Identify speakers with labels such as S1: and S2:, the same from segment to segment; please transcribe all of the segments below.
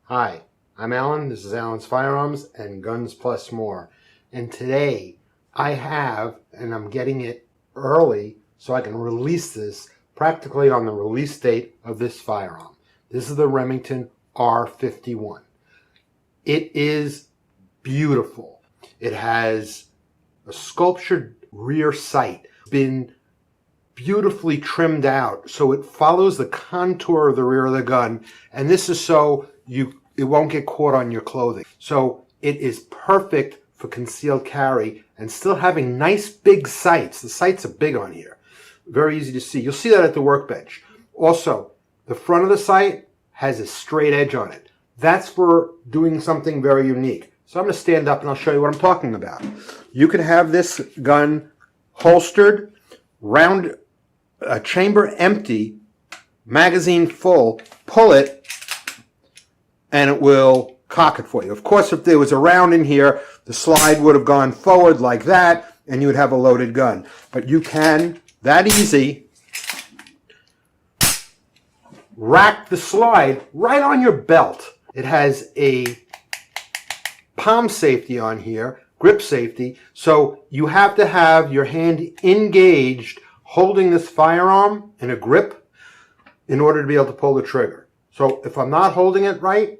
S1: Hi, I'm Alan. This is Alan's Firearms and Guns Plus More. And today I have, and I'm getting it early so I can release this practically on the release date of this firearm. This is the Remington R51. It is beautiful. It has a sculptured rear sight. It's been beautifully trimmed out so it follows the contour of the rear of the gun, and this is so it won't get caught on your clothing. So it is perfect for concealed carry and still having nice big sights. The sights are big on here. Very easy to see. You'll see that at the workbench. Also, the front of the sight has a straight edge on it. That's for doing something very unique. So I'm going to stand up and I'll show you what I'm talking about. You could have this gun holstered, round, chamber empty, magazine full, pull it, and it will cock it for you. Of course, if there was a round in here, the slide would have gone forward like that, and you would have a loaded gun. But you can, that easy, rack the slide right on your belt. It has a palm safety on here, grip safety, so you have to have your hand engaged holding this firearm in a grip in order to be able to pull the trigger. So if I'm not holding it right,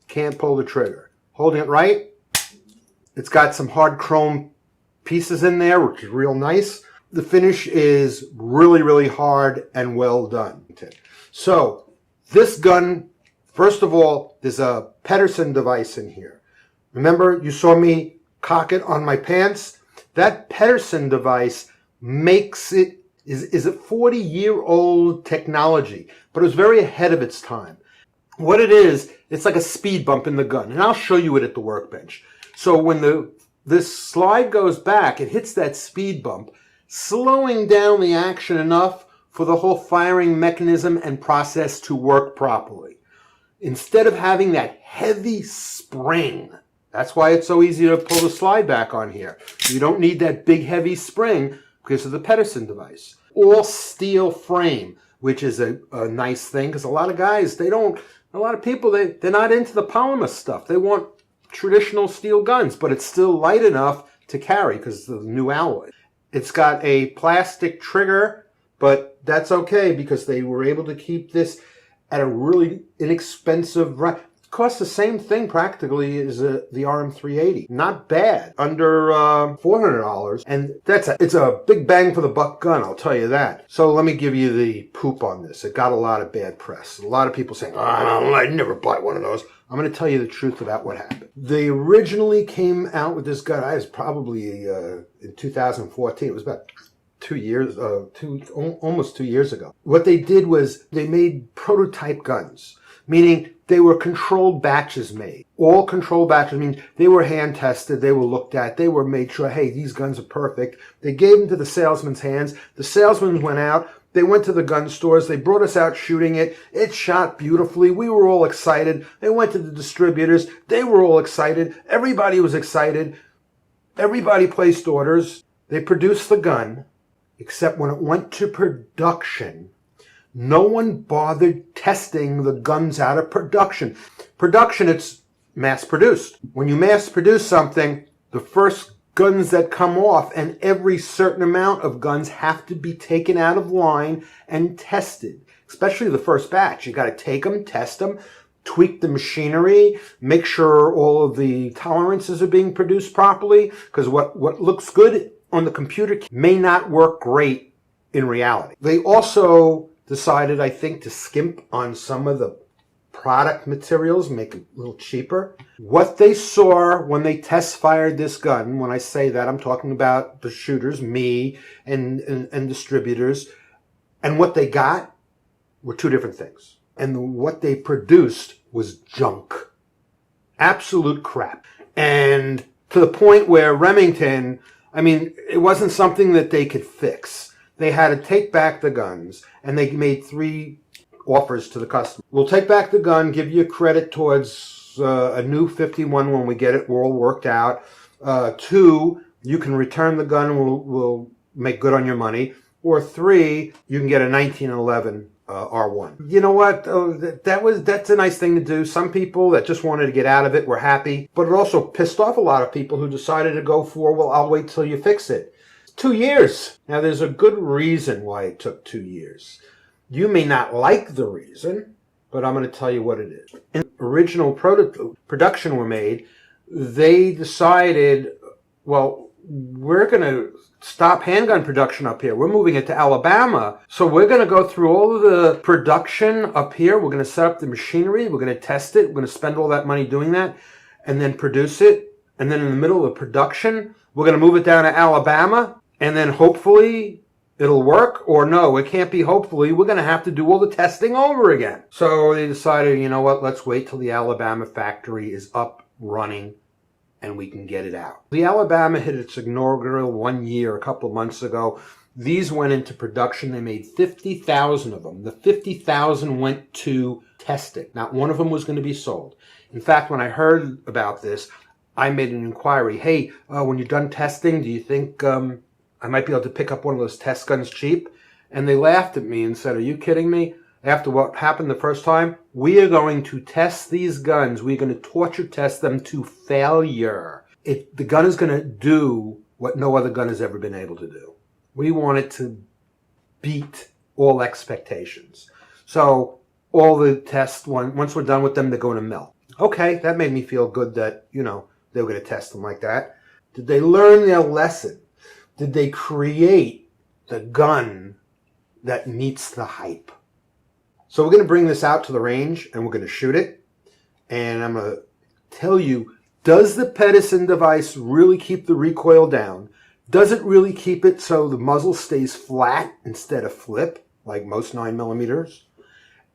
S1: can't pull the trigger. Holding it right, it's got some hard chrome pieces in there, which is real nice. The finish is really, really hard and well done. So this gun, first of all, there's a Pederson device in here. Remember, you saw me cock it on my pants? That Pederson device makes it, is a 40-year-old technology, but it was very ahead of its time. What it is, it's like a speed bump in the gun, and I'll show you it at the workbench. So when this slide goes back, it hits that speed bump, slowing down the action enough for the whole firing mechanism and process to work properly. Instead of having that heavy spring, that's why it's so easy to pull the slide back on here. You don't need that big heavy spring because of the Pederson device. All steel frame, which is a nice thing because a lot of guys, a lot of people, they're not into the polymer stuff. They want traditional steel guns, but it's still light enough to carry because of the new alloy. It's got a plastic trigger, but that's okay because they were able to keep this at a really inexpensive rate. It costs the same thing practically as the RM380. Not bad, under $400, and it's a big bang for the buck gun, I'll tell you that. So let me give you the poop on this. It got a lot of bad press. A lot of people saying, oh, I'd never buy one of those. I'm going to tell you the truth about what happened. They originally came out with this gun, I was probably in 2014. It was about 2 years, almost 2 years ago. What they did was they made prototype guns, meaning they were controlled batches made. All controlled batches means they were hand tested, they were looked at, they were made sure, hey, these guns are perfect. They gave them to the salesman's hands. The salesman went out, they went to the gun stores, they brought us out shooting it. It shot beautifully. We were all excited. They went to the distributors. They were all excited. Everybody was excited. Everybody placed orders. They produced the gun, except when it went to production, no one bothered testing the guns out of production. Production, it's mass-produced. When you mass-produce something, the first guns that come off, and every certain amount of guns have to be taken out of line and tested, especially the first batch. You got to take them, test them, tweak the machinery, make sure all of the tolerances are being produced properly, because what looks good on the computer may not work great in reality. They also decided, I think, to skimp on some of the product materials, make it a little cheaper. What they saw when they test fired this gun, when I say that, I'm talking about the shooters, me, and distributors, and what they got were two different things. And what they produced was junk. Absolute crap. And to the point where Remington, I mean, it wasn't something that they could fix. They had to take back the guns, and they made 3 offers to the customer. We'll take back the gun, give you credit towards a new 51 when we get it all worked out. 2, you can return the gun and we'll make good on your money. Or 3, you can get a 1911 R1. You know what? That's a nice thing to do. Some people that just wanted to get out of it were happy, but it also pissed off a lot of people who decided to go for, well, I'll wait till you fix it. 2 years. Now, there's a good reason why it took 2 years. You may not like the reason, but I'm going to tell you what it is. In the original production were made, they decided, well, we're going to stop handgun production up here. We're moving it to Alabama. So we're going to go through all of the production up here. We're going to set up the machinery. We're going to test it. We're going to spend all that money doing that and then produce it. And then in the middle of production, we're going to move it down to Alabama. And then hopefully it'll work, or no, it can't be hopefully. We're going to have to do all the testing over again. So they decided, you know what, let's wait till the Alabama factory is up, running, and we can get it out. The Alabama hit its inaugural 1 year a couple of months ago. These went into production. They made 50,000 of them. The 50,000 went to testing. Not one of them was going to be sold. In fact, when I heard about this, I made an inquiry. Hey, when you're done testing, do you think I might be able to pick up one of those test guns cheap? And they laughed at me and said, are you kidding me? After what happened the first time, we are going to test these guns. We're going to torture test them to failure. The gun is going to do what no other gun has ever been able to do. We want it to beat all expectations. So all the tests, once we're done with them, they're going to melt. Okay, that made me feel good that, you know, they were going to test them like that. Did they learn their lesson? Did they create the gun that meets the hype? So we're going to bring this out to the range and we're going to shoot it. And I'm going to tell you, does the Pederson device really keep the recoil down? Does it really keep it so the muzzle stays flat instead of flip, like most 9mm?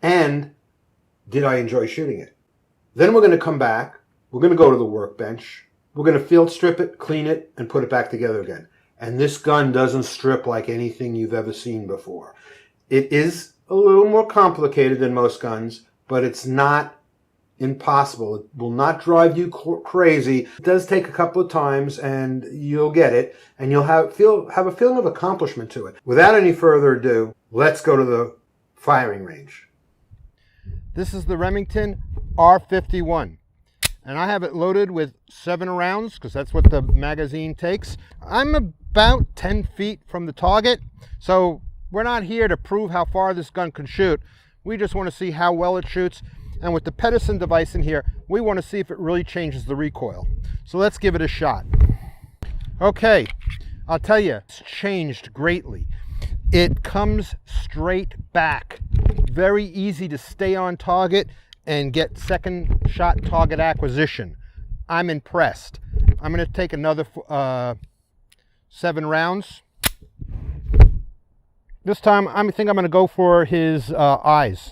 S1: And did I enjoy shooting it? Then we're going to come back. We're going to go to the workbench. We're going to field strip it, clean it, and put it back together again. And this gun doesn't strip like anything you've ever seen before. It is a little more complicated than most guns, but it's not impossible. It will not drive you crazy. It does take a couple of times, and you'll get it, and you'll have a feeling of accomplishment to it. Without any further ado, let's go to the firing range. This is the Remington R51. And I have it loaded with 7 rounds because that's what the magazine takes. I'm about 10 feet from the target, so we're not here to prove how far this gun can shoot. We just want to see how well it shoots. And with the Pederson device in here, we want to see if it really changes the recoil. So let's give it a shot. Okay, I'll tell you, it's changed greatly. It comes straight back. Very easy to stay on target and get second shot target acquisition. I'm impressed. I'm going to take another 7 rounds. This time I think I'm going to go for his eyes.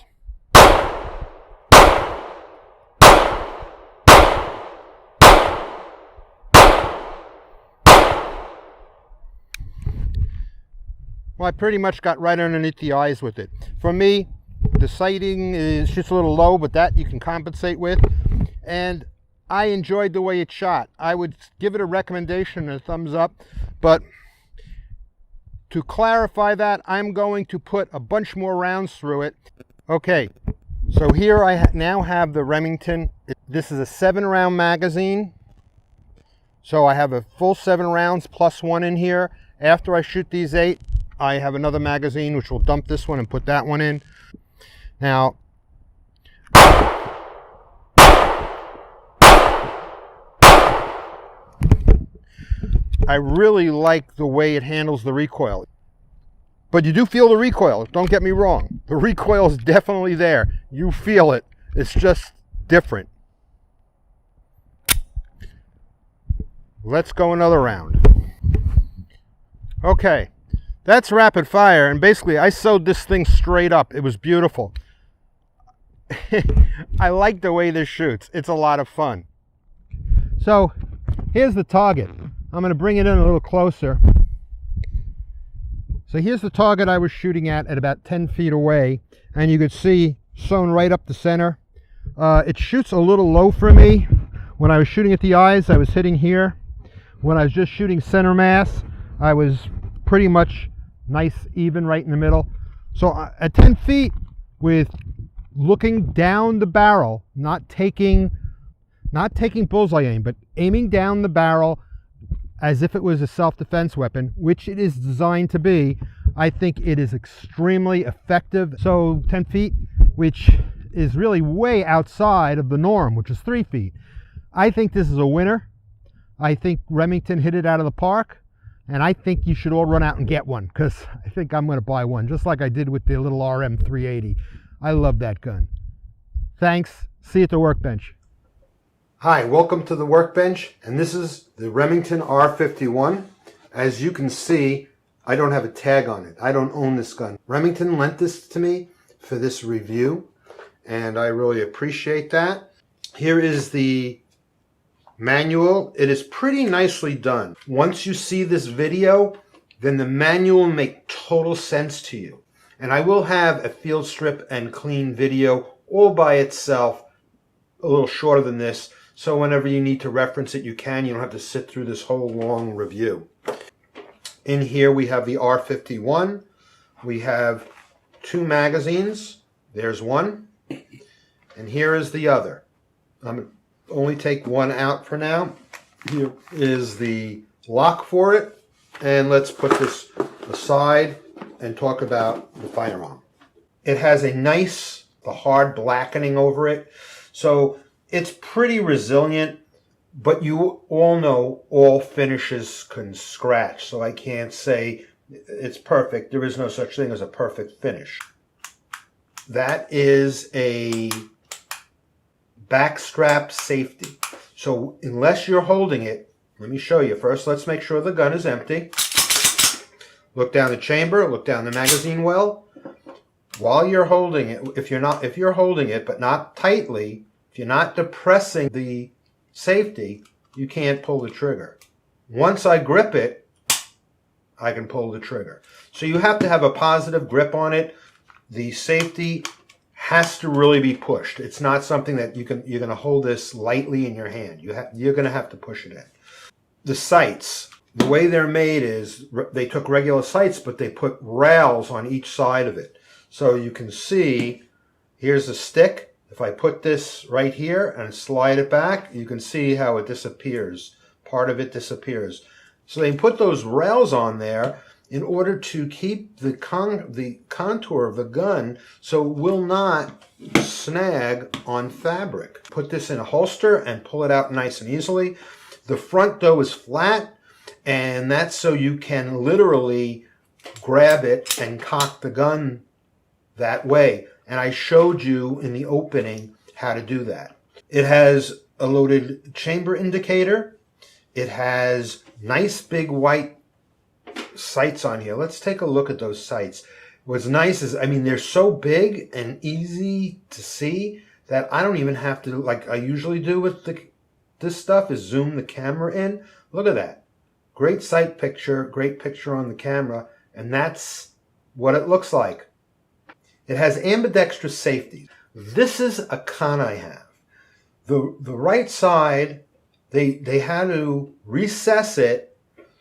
S1: Well, I pretty much got right underneath the eyes with it. For me, the sighting is just a little low, but that you can compensate with. And I enjoyed the way it shot. I would give it a recommendation and a thumbs up. But to clarify that, I'm going to put a bunch more rounds through it. Okay, so here I now have the Remington. This is a 7-round magazine. So I have a full 7 rounds plus 1 in here. After I shoot these 8, I have another magazine which will dump this one and put that one in. Now, I really like the way it handles the recoil. But you do feel the recoil, don't get me wrong. The recoil is definitely there. You feel it. It's just different. Let's go another round. Okay, that's rapid fire, and basically I sewed this thing straight up. It was beautiful. I like the way this shoots. It's a lot of fun. So here's the target. I'm going to bring it in a little closer. So here's the target I was shooting at about 10 feet away, and you could see sewn right up the center. It shoots a little low for me. When I was shooting at the eyes, I was hitting here. When I was just shooting center mass, I was pretty much nice, even right in the middle. So at 10 feet, with looking down the barrel, not taking bullseye aim, but aiming down the barrel as if it was a self-defense weapon, which it is designed to be. I think it is extremely effective. So 10 feet, which is really way outside of the norm, which is 3 feet. I think this is a winner. I think Remington hit it out of the park. And I think you should all run out and get one, because I think I'm going to buy one, just like I did with the little RM380. I love that gun. Thanks. See you at the workbench. Hi, welcome to the workbench, and this is the Remington R51. As you can see, I don't have a tag on it. I don't own this gun. Remington lent this to me for this review, and I really appreciate that. Here is the manual. It is pretty nicely done. Once you see this video, then the manual will make total sense to you. And I will have a field strip and clean video all by itself, a little shorter than this, so whenever you need to reference it, you can. You don't have to sit through this whole long review. In here we have the R51. We have 2 magazines. There's one. And here is the other. Only take one out for now. Here is the lock for it, and let's put this aside and talk about the firearm. It has a nice, hard blackening over it, so it's pretty resilient, but you all know all finishes can scratch, so I can't say it's perfect. There is no such thing as a perfect finish. That is a backstrap safety. So unless you're holding it, let me show you. First, let's make sure the gun is empty. Look down the chamber, look down the magazine well. While you're holding it, if you're holding it but not tightly, if you're not depressing the safety, you can't pull the trigger. Once I grip it, I can pull the trigger. So you have to have a positive grip on it. The safety has to really be pushed. It's not something that you're going to hold this lightly in your hand. You're going to have to push it in. The sights, the way they're made is they took regular sights, but they put rails on each side of it. So you can see, here's the stick. If I put this right here and slide it back, you can see how it disappears. Part of it disappears. So they put those rails on there in order to keep the contour of the gun so it will not snag on fabric. Put this in a holster and pull it out nice and easily. The front, though, is flat, and that's so you can literally grab it and cock the gun that way. And I showed you in the opening how to do that. It has a loaded chamber indicator. It has nice big white sights on here. Let's take a look at those sights. What's nice is, I mean, they're so big and easy to see that I don't even have to, like I usually do with this stuff, is zoom the camera in. Look at that. Great sight picture, great picture on the camera, and that's what it looks like. It has ambidextrous safety. This is a con I have. The right side, they had to recess it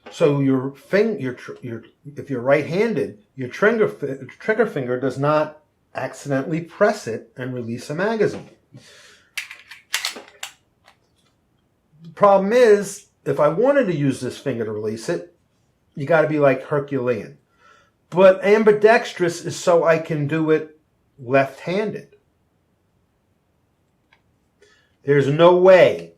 S1: so if you're right-handed, your trigger finger does not accidentally press it and release a magazine. The problem is, if I wanted to use this finger to release it, you got to be like Herculean. But ambidextrous is so I can do it left-handed. There's no way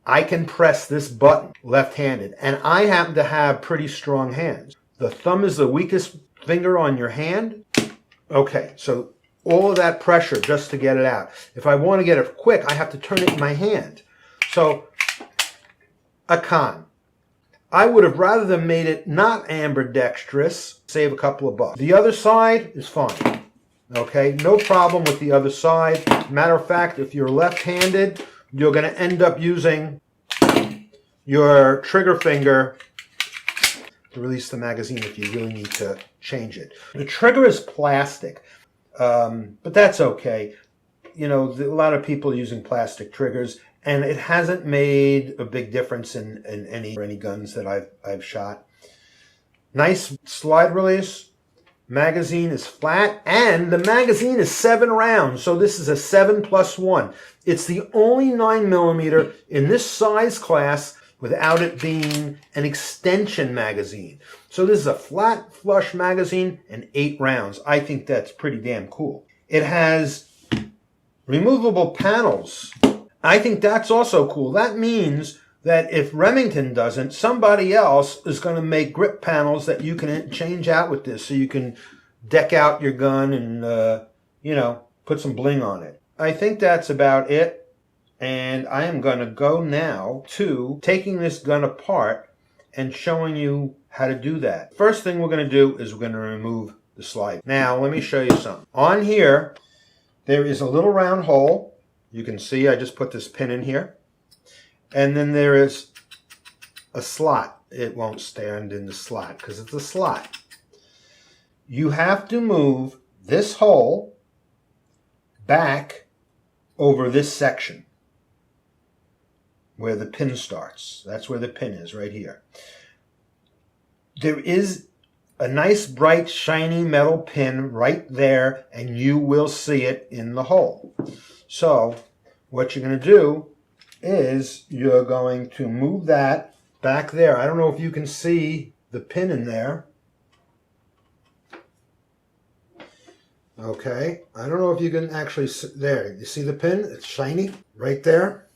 S1: I can press this button left-handed, and I happen to have pretty strong hands. The thumb is the weakest finger on your hand. Okay, so all of that pressure just to get it out. If I want to get it quick, I have to turn it in my hand. So, a con. I would have rather than made it not ambidextrous, save a couple of bucks. The other side is fine. Okay, no problem with the other side. Matter of fact, if you're left-handed, you're going to end up using your trigger finger to release the magazine if you really need to change it. The trigger is plastic, but that's okay. You know, a lot of people are using plastic triggers, and it hasn't made a big difference in any guns that I've shot. Nice slide release. magazine is flat, and the magazine is 7 rounds. So this is a 7+1. It's the only 9mm in this size class without it being an extension magazine. So this is a flat flush magazine and 8 rounds. I think that's pretty damn cool. It has removable panels. I think that's also cool. That means that if Remington doesn't, somebody else is going to make grip panels that you can change out with this, so you can deck out your gun and, you know, put some bling on it. I think that's about it, and I am going to go now to taking this gun apart and showing you how to do that. First thing we're going to do is we're going to remove the slide. Now, let me show you something. On here, there is a little round hole. You can see I just put this pin in here. And then there is a slot. It won't stand in the slot because it's a slot. You have to move this hole back over this section where the pin starts. That's where the pin is, right here. There is a nice bright shiny metal pin right there, and you will see it in the hole. So what you're going to do is you're going to move that back there. I don't know if you can see the pin in there. Okay, I don't know if you can actually see there. You see the pin? It's shiny right there.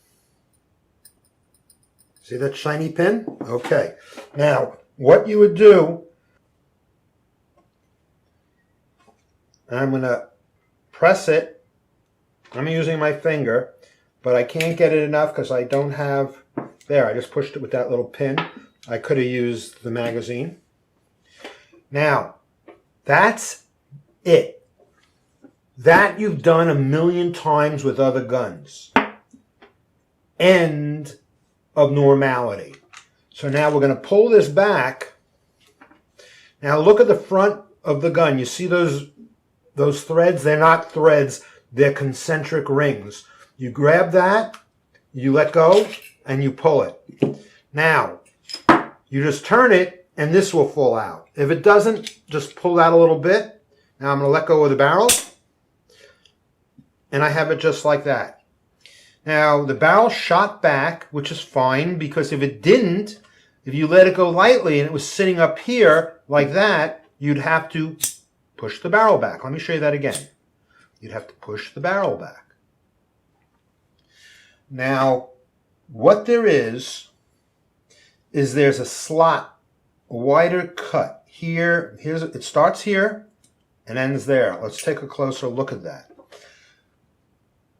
S1: See that shiny pin? Okay. Now, what you would do, I'm going to press it. I'm using my finger, but I can't get it enough because I don't have, there, I just pushed it with that little pin. I could have used the magazine. Now, that's it. That you've done a million times with other guns. End of normality. So now we're going to pull this back. Now look at the front of the gun. You see those threads? They're not threads. They're concentric rings. You grab that, you let go, and you pull it. Now, you just turn it, and this will fall out. If it doesn't, just pull that a little bit. Now I'm going to let go of the barrel, and I have it just like that. Now, the barrel shot back, which is fine, because if it didn't, if you let it go lightly and it was sitting up here like that, you'd have to push the barrel back. Let me show you that again. You'd have to push the barrel back. Now, what there is there's a slot, a wider cut. Here, it starts here and ends there. Let's take a closer look at that.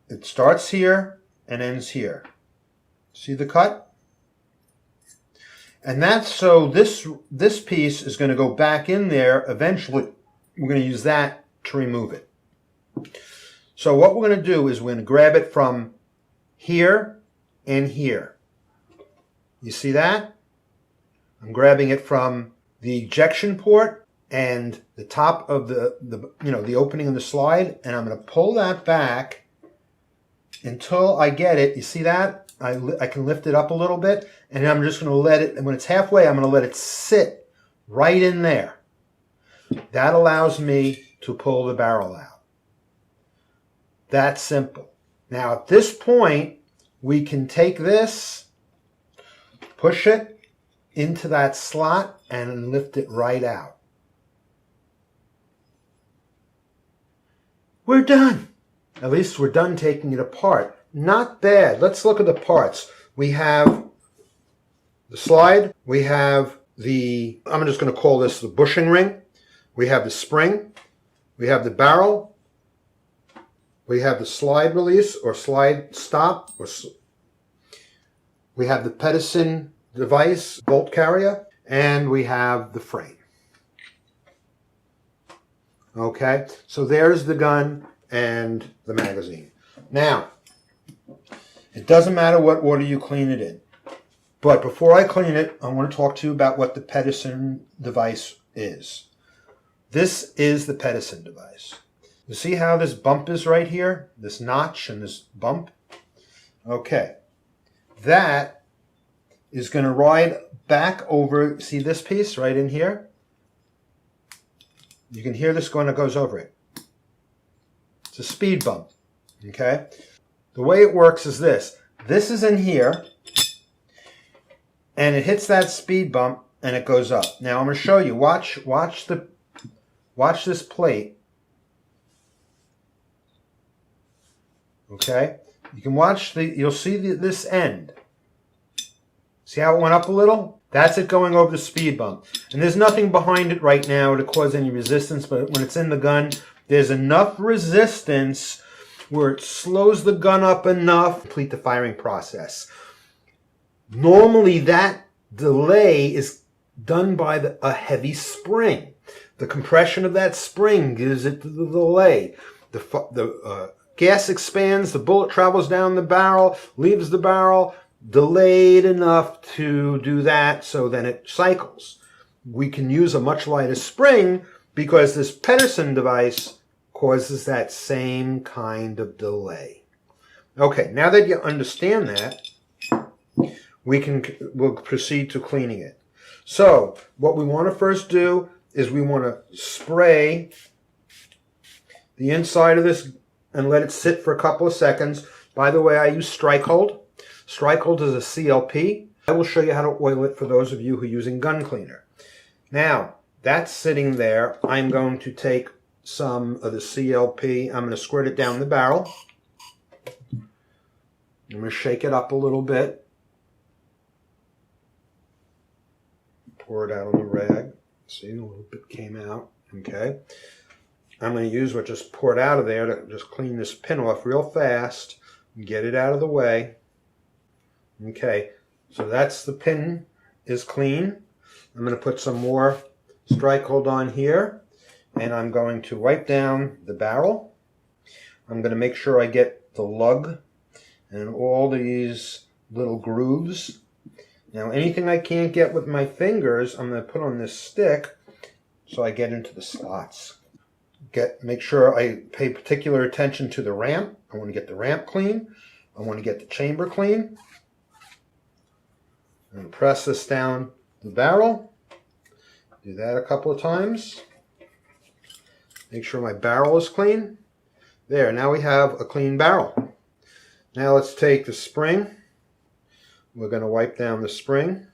S1: It starts here and ends here. See the cut? And that's so this piece is going to go back in there. Eventually, we're going to use that to remove it. So what we're going to do is we're going to grab it from here and here. You see that? I'm grabbing it from the ejection port and the top of the opening of the slide, and I'm going to pull that back until I get it. You see that? I can lift it up a little bit, and I'm just going to let it, and when it's halfway, I'm going to let it sit right in there. That allows me to pull the barrel out. That's simple. Now at this point, we can take this, push it into that slot, and lift it right out. We're done. At least we're done taking it apart. Not bad. Let's look at the parts. We have the slide. We have the, I'm just going to call this the bushing ring. We have the spring. We have the barrel. We have the slide release or slide stop. We have the Pederson device, bolt carrier. And we have the frame. Okay, so there's the gun and the magazine. Now, it doesn't matter what order you clean it in. But before I clean it, I want to talk to you about what the Pederson device is. This is the Pederson device. You see how this bump is right here? This notch and this bump? Okay. That is going to ride back over, see this piece right in here? You can hear this when it goes over it. It's a speed bump, okay? The way it works is this. This is in here, and it hits that speed bump, and it goes up. Now I'm going to show you. Watch this plate. Okay? You can watch you'll see this end. See how it went up a little? That's it going over the speed bump. And there's nothing behind it right now to cause any resistance, but when it's in the gun, there's enough resistance where it slows the gun up enough to complete the firing process. Normally that delay is done by a heavy spring. The compression of that spring gives it the delay. The gas expands, the bullet travels down the barrel, leaves the barrel, delayed enough to do that, so then it cycles. We can use a much lighter spring because this Pederson device causes that same kind of delay. Okay, now that you understand that, we'll proceed to cleaning it. So what we want to first do is we want to spray the inside of this and let it sit for a couple of seconds. By the way, I use strike hold. Strike hold is a CLP. I will show you how to oil it for those of you who are using gun cleaner. Now, that's sitting there. I'm going to take some of the CLP. I'm going to squirt it down the barrel. I'm going to shake it up a little bit. Pour it out on the rag. See, a little bit came out. Okay. I'm going to use what just poured out of there to just clean this pin off real fast and get it out of the way. Okay, so that's the pin is clean. I'm going to put some more strike hold on here, and I'm going to wipe down the barrel. I'm going to make sure I get the lug and all these little grooves. Now anything I can't get with my fingers, I'm going to put on this stick so I get into the slots. Make sure I pay particular attention to the ramp. I want to get the ramp clean. I want to get the chamber clean. And press this down the barrel. Do that a couple of times. Make sure my barrel is clean. There, now we have a clean barrel. Now let's take the spring. We're going to wipe down the spring.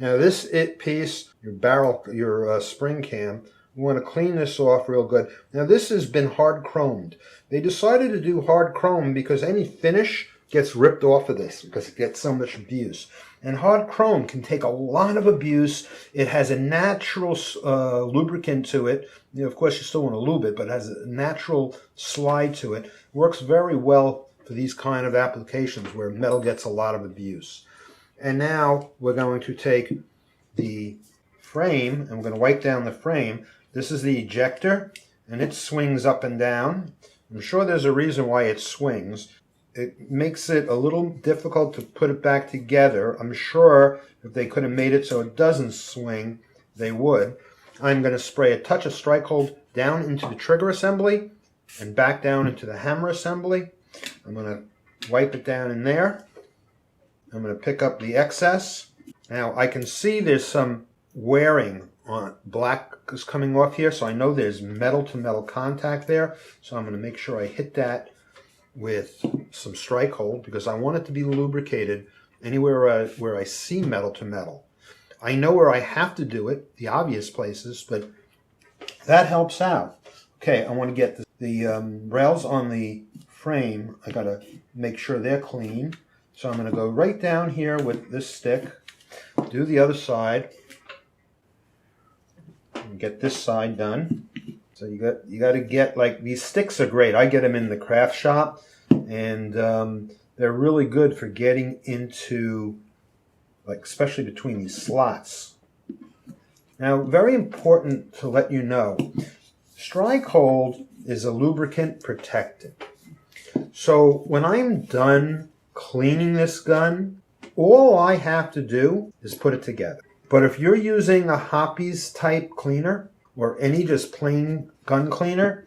S1: Now this piece, your spring cam, we want to clean this off real good. Now this has been hard chromed. They decided to do hard chrome because any finish gets ripped off of this because it gets so much abuse. And hard chrome can take a lot of abuse. It has a natural lubricant to it. You know, of course, you still want to lube it, but it has a natural slide to it. Works very well for these kind of applications where metal gets a lot of abuse. And now we're going to take the frame and we're going to wipe down the frame. This is the ejector, and it swings up and down. I'm sure there's a reason why it swings. It makes it a little difficult to put it back together. I'm sure if they could have made it so it doesn't swing, they would. I'm going to spray a touch of strike hold down into the trigger assembly and back down into the hammer assembly. I'm going to wipe it down in there. I'm going to pick up the excess. Now I can see there's some wearing on black is coming off here, so I know there's metal to metal contact there. So I'm going to make sure I hit that with some strike hold because I want it to be lubricated anywhere where I see metal to metal. I know where I have to do it, the obvious places, but that helps out. Okay, I want to get the rails on the frame. I got to make sure they're clean. So I'm going to go right down here with this stick, do the other side, and get this side done. So you got to get, like, these sticks are great. I get them in the craft shop, and they're really good for getting into, like, especially between these slots. Now, very important to let you know, strike hold is a lubricant protectant. So when I'm done cleaning this gun, all I have to do is put it together. But if you're using a Hoppe's type cleaner or any just plain gun cleaner,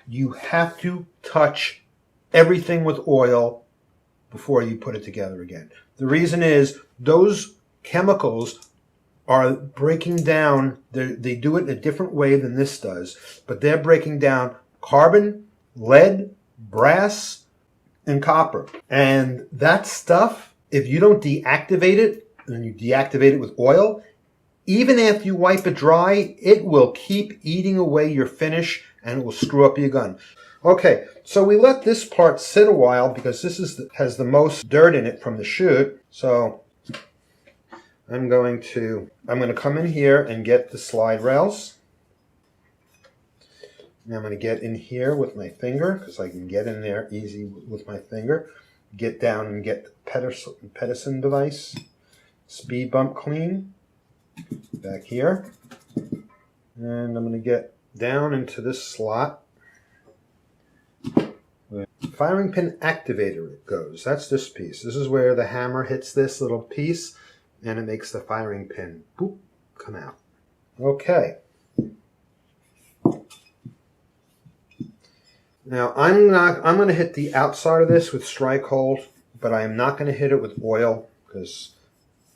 S1: you have to touch everything with oil before you put it together again. The reason is those chemicals are breaking down, they do it in a different way than this does, but they're breaking down carbon, lead, brass, and copper. And that stuff, if you don't deactivate it, and you deactivate it with oil, even after you wipe it dry, it will keep eating away your finish and it will screw up your gun. Okay, so we let this part sit a while because this has the most dirt in it from the shoot. So I'm going to come in here and get the slide rails. Now I'm going to get in here with my finger because I can get in there easy with my finger. Get down and get the Pederson device. Speed bump clean. Back here. And I'm going to get down into this slot. Where the firing pin activator goes. That's this piece. This is where the hammer hits this little piece and it makes the firing pin boop, come out. Okay. Now I'm going to hit the outside of this with strike hold, but I am not going to hit it with oil because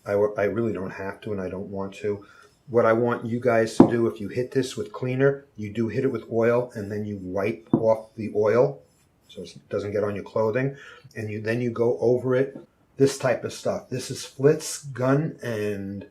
S1: I really don't have to and I don't want to. What I want you guys to do, if you hit this with cleaner, you do hit it with oil and then you wipe off the oil so it doesn't get on your clothing, and then you go over it. This type of stuff. This is Flitz gun and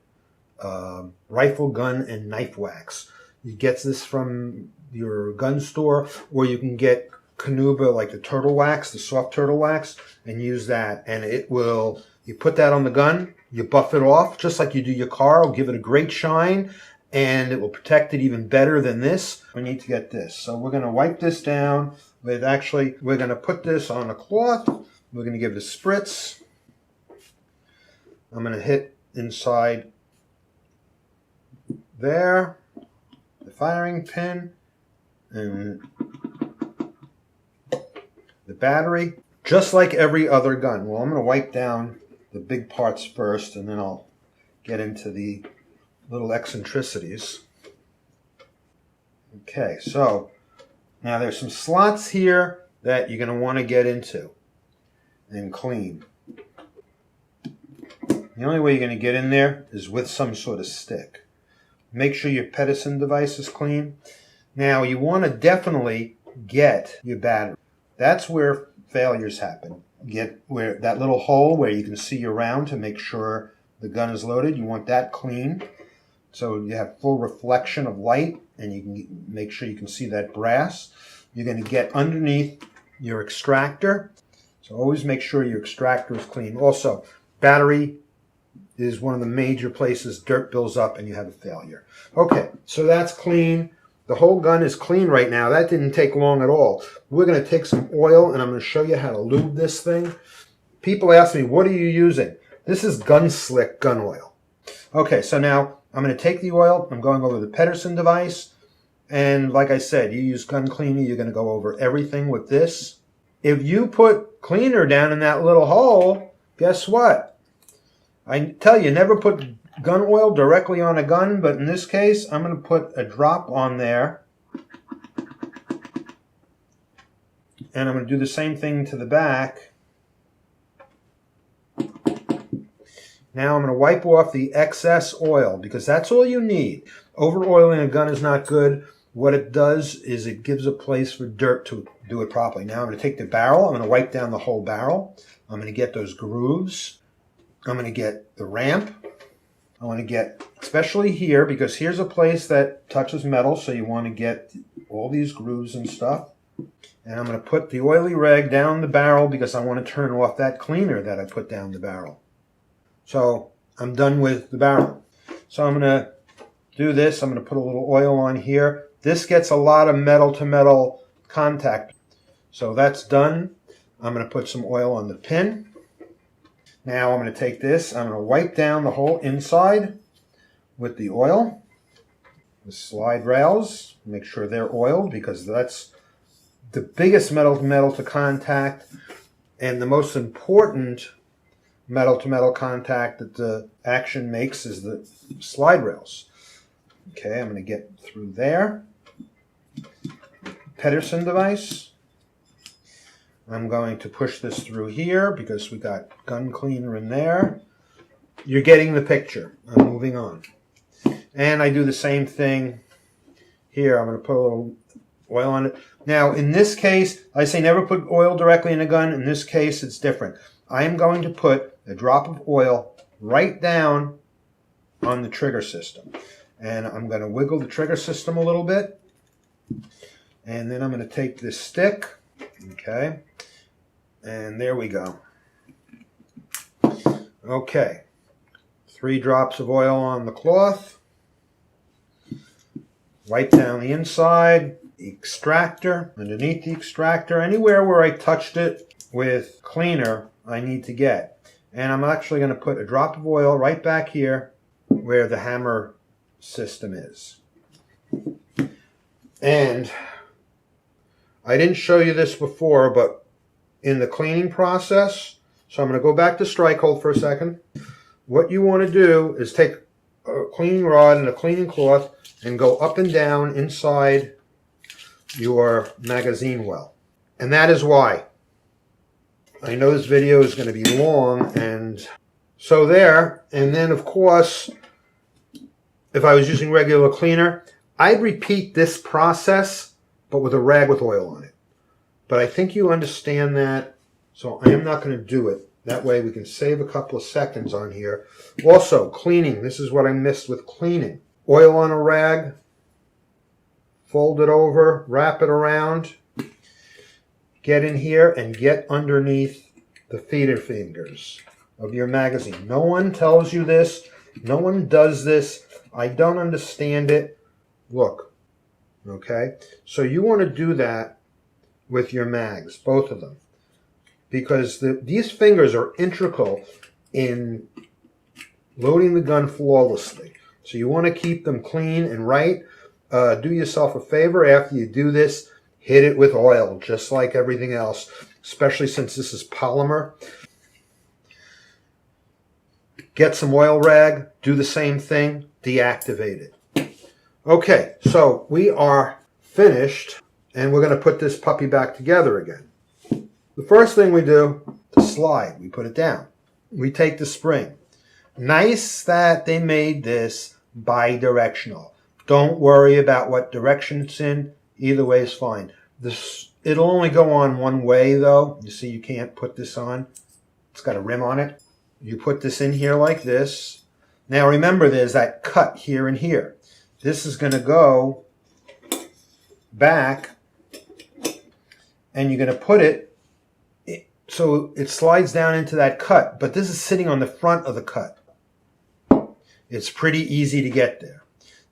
S1: rifle gun and knife wax. You get this from your gun store, or you can get Canuba, like the turtle wax, the soft turtle wax, and use that. And it will, you put that on the gun, you buff it off, just like you do your car. It'll give it a great shine, and it will protect it even better than this. We need to get this. So we're going to wipe this down with, actually, we're going to put this on a cloth. We're going to give it a spritz. I'm going to hit inside there, the firing pin, and the battery, just like every other gun. Well, I'm going to wipe down the big parts first, and then I'll get into the little eccentricities. Okay, so now there's some slots here that you're going to want to get into and clean. The only way you're going to get in there is with some sort of stick. Make sure your Pederson device is clean. Now you want to definitely get your battery. That's where failures happen. Get where that little hole where you can see your round to make sure the gun is loaded. You want that clean so you have full reflection of light and you can make sure you can see that brass. You're going to get underneath your extractor. So always make sure your extractor is clean. Also, battery is one of the major places dirt builds up and you have a failure. Okay, so that's clean. The whole gun is clean right now. That didn't take long at all. We're going to take some oil and I'm going to show you how to lube this thing. People ask me, what are you using? This is Gun Slick gun oil. Okay, so now I'm going to take the oil. I'm going over the Pederson device. And like I said, you use gun cleaner. You're going to go over everything with this. If you put cleaner down in that little hole, guess what? I tell you, never put gun oil directly on a gun, but in this case, I'm going to put a drop on there. And I'm going to do the same thing to the back. Now I'm going to wipe off the excess oil, because that's all you need. Over oiling a gun is not good. What it does is it gives a place for dirt to do it properly. Now I'm going to take the barrel. I'm going to wipe down the whole barrel. I'm going to get those grooves. I'm going to get the ramp. I want to get, especially here, because here's a place that touches metal, so you want to get all these grooves and stuff. And I'm going to put the oily rag down the barrel because I want to turn off that cleaner that I put down the barrel. So I'm done with the barrel. So I'm going to do this. I'm going to put a little oil on here. This gets a lot of metal-to-metal contact. So that's done. I'm going to put some oil on the pin. Now I'm going to take this, I'm going to wipe down the whole inside with the oil. The slide rails, make sure they're oiled because that's the biggest metal-to-metal to contact and the most important metal-to-metal contact that the action makes is the slide rails. Okay, I'm going to get through there. Pederson device. I'm going to push this through here because we got gun cleaner in there. You're getting the picture. I'm moving on. And I do the same thing here. I'm going to put a little oil on it. Now, in this case, I say never put oil directly in a gun. In this case, it's different. I am going to put a drop of oil right down on the trigger system. And I'm going to wiggle the trigger system a little bit. And then I'm going to take this stick. Okay. And there we go. Okay. 3 drops of oil on the cloth. Wipe down the inside. Extractor. Underneath the extractor. Anywhere where I touched it with cleaner, I need to get. And I'm actually going to put a drop of oil right back here where the hammer system is. And I didn't show you this before, but in the cleaning process, so I'm going to go back to strike hold for a second. What you want to do is take a cleaning rod and a cleaning cloth and go up and down inside your magazine well. And that is why. I know this video is going to be long, and so there. And then, of course, if I was using regular cleaner, I'd repeat this process, but with a rag with oil on it. But I think you understand that, so I am not going to do it. That way we can save a couple of seconds on here. Also, cleaning. This is what I missed with cleaning. Oil on a rag, fold it over, wrap it around. Get in here and get underneath the feeder fingers of your magazine. No one tells you this. No one does this. I don't understand it. Look. Okay? So you want to do that with your mags, both of them. Because these fingers are integral in loading the gun flawlessly. So you want to keep them clean and right. Do yourself a favor after you do this. Hit it with oil, just like everything else, especially since this is polymer. Get some oil rag, do the same thing, deactivate it. Okay, so we are finished, and we're going to put this puppy back together again. The first thing we do, the slide, we put it down. We take the spring. Nice that they made this bi-directional. Don't worry about what direction it's in. Either way is fine. It'll only go on one way, though. You see, you can't put this on. It's got a rim on it. You put this in here like this. Now, remember, there's that cut here and here. This is going to go back, and you're going to put it so it slides down into that cut. But this is sitting on the front of the cut. It's pretty easy to get there.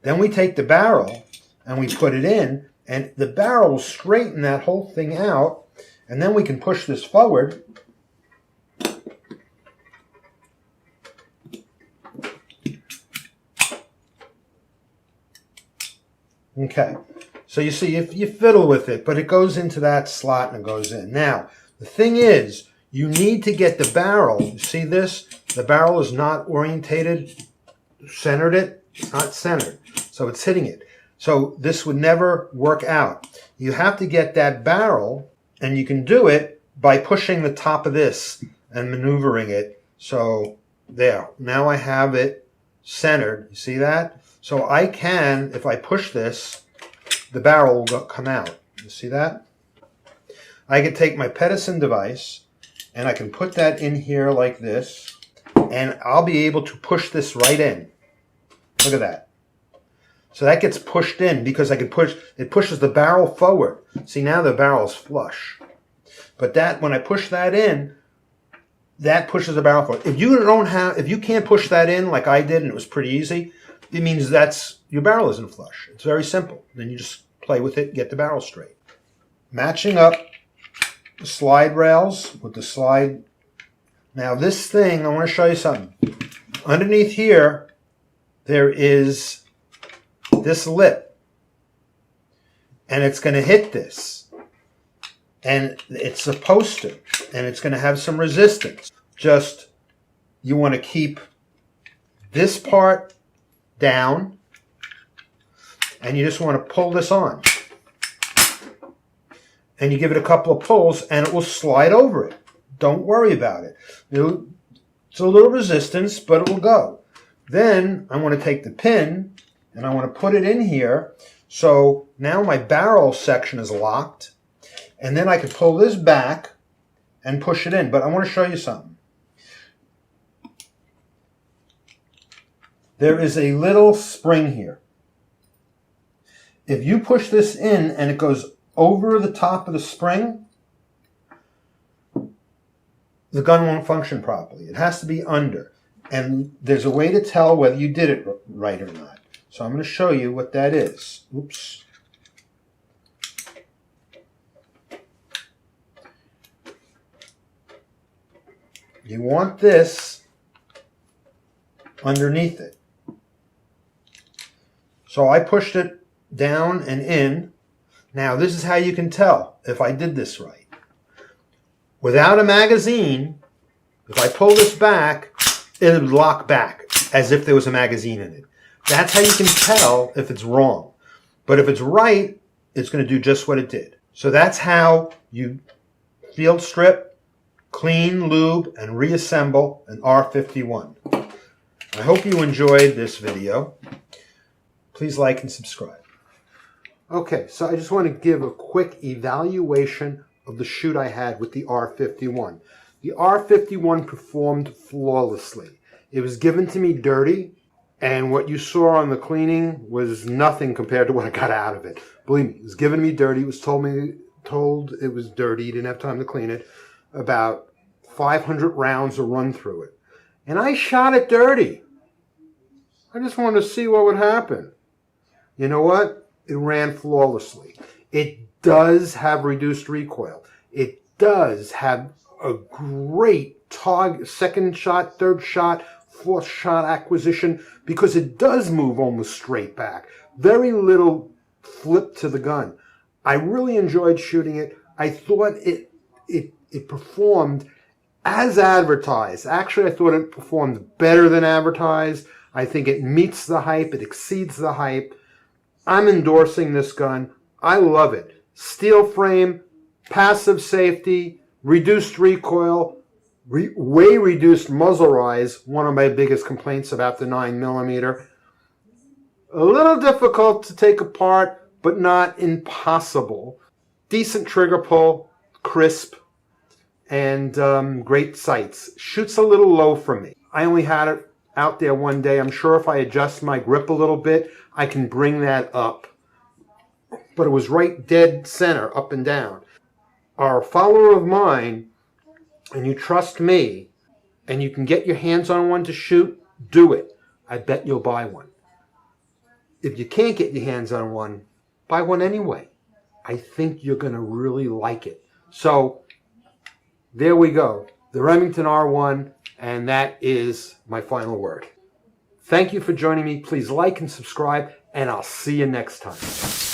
S1: Then we take the barrel, and we put it in. And the barrel will straighten that whole thing out. And then we can push this forward. Okay. So you see, if you fiddle with it, but it goes into that slot and it goes in. Now, the thing is, you need to get the barrel. You see this? The barrel is not orientated, centered it. It's not centered. So it's hitting it. So this would never work out. You have to get that barrel, and you can do it by pushing the top of this and maneuvering it. So there. Now I have it centered. You see that? So I can, if I push this, the barrel will come out. You see that? I can take my Pederson device, and I can put that in here like this, and I'll be able to push this right in. Look at that. So that gets pushed in because I can push, it pushes the barrel forward. See, now the barrel is flush. But that, when I push that in, that pushes the barrel forward. If you can't push that in like I did and it was pretty easy, it means your barrel isn't flush. It's very simple. Then you just play with it and get the barrel straight. Matching up the slide rails with the slide. Now this thing, I want to show you something. Underneath here, there is this lip, and it's going to hit this, and it's supposed to, and it's going to have some resistance. Just, you want to keep this part down, and you just want to pull this on, and you give it a couple of pulls, and it will slide over it. Don't worry about it. It's a little resistance, but it will go. Then I want to take the pin, and I want to put it in here. So now my barrel section is locked, and then I can pull this back and push it in. But I want to show you something. There is a little spring here. If you push this in and it goes over the top of the spring, the gun won't function properly. It has to be under. And there's a way to tell whether you did it right or not. So I'm going to show you what that is. Oops. You want this underneath it. So I pushed it down and in. Now this is how you can tell if I did this right. Without a magazine, if I pull this back, it would lock back as if there was a magazine in it. That's how you can tell if it's wrong. But if it's right, it's going to do just what it did. So that's how you field strip, clean, lube, and reassemble an R51. I hope you enjoyed this video. Please like and subscribe. Okay, so I just want to give a quick evaluation of the shoot I had with the R51. The R51 performed flawlessly. It was given to me dirty, and what you saw on the cleaning was nothing compared to what I got out of it. Believe me, it was given to me dirty. It was told it was dirty. You didn't have time to clean it. About 500 rounds to run through it. And I shot it dirty. I just wanted to see what would happen. You know what? It ran flawlessly. It does have reduced recoil. It does have a great target, second shot, third shot, fourth shot acquisition, because it does move almost straight back. Very little flip to the gun. I really enjoyed shooting it. I thought it performed as advertised. Actually, I thought it performed better than advertised. I think it meets the hype. It exceeds the hype. I'm endorsing this gun. I love it. Steel frame, passive safety, reduced recoil, way reduced muzzle rise, one of my biggest complaints about the 9mm. A little difficult to take apart, but not impossible. Decent trigger pull, crisp, and great sights. Shoots a little low for me. I only had it out there one day. I'm sure if I adjust my grip a little bit, I can bring that up. But it was right dead center, up and down. Are a follower of mine, and you trust me, and you can get your hands on one to shoot, do it. I bet you'll buy one. If you can't get your hands on one, buy one anyway. I think you're going to really like it. So, there we go. The Remington R1, and that is my final word. Thank you for joining me. Please like and subscribe, and I'll see you next time.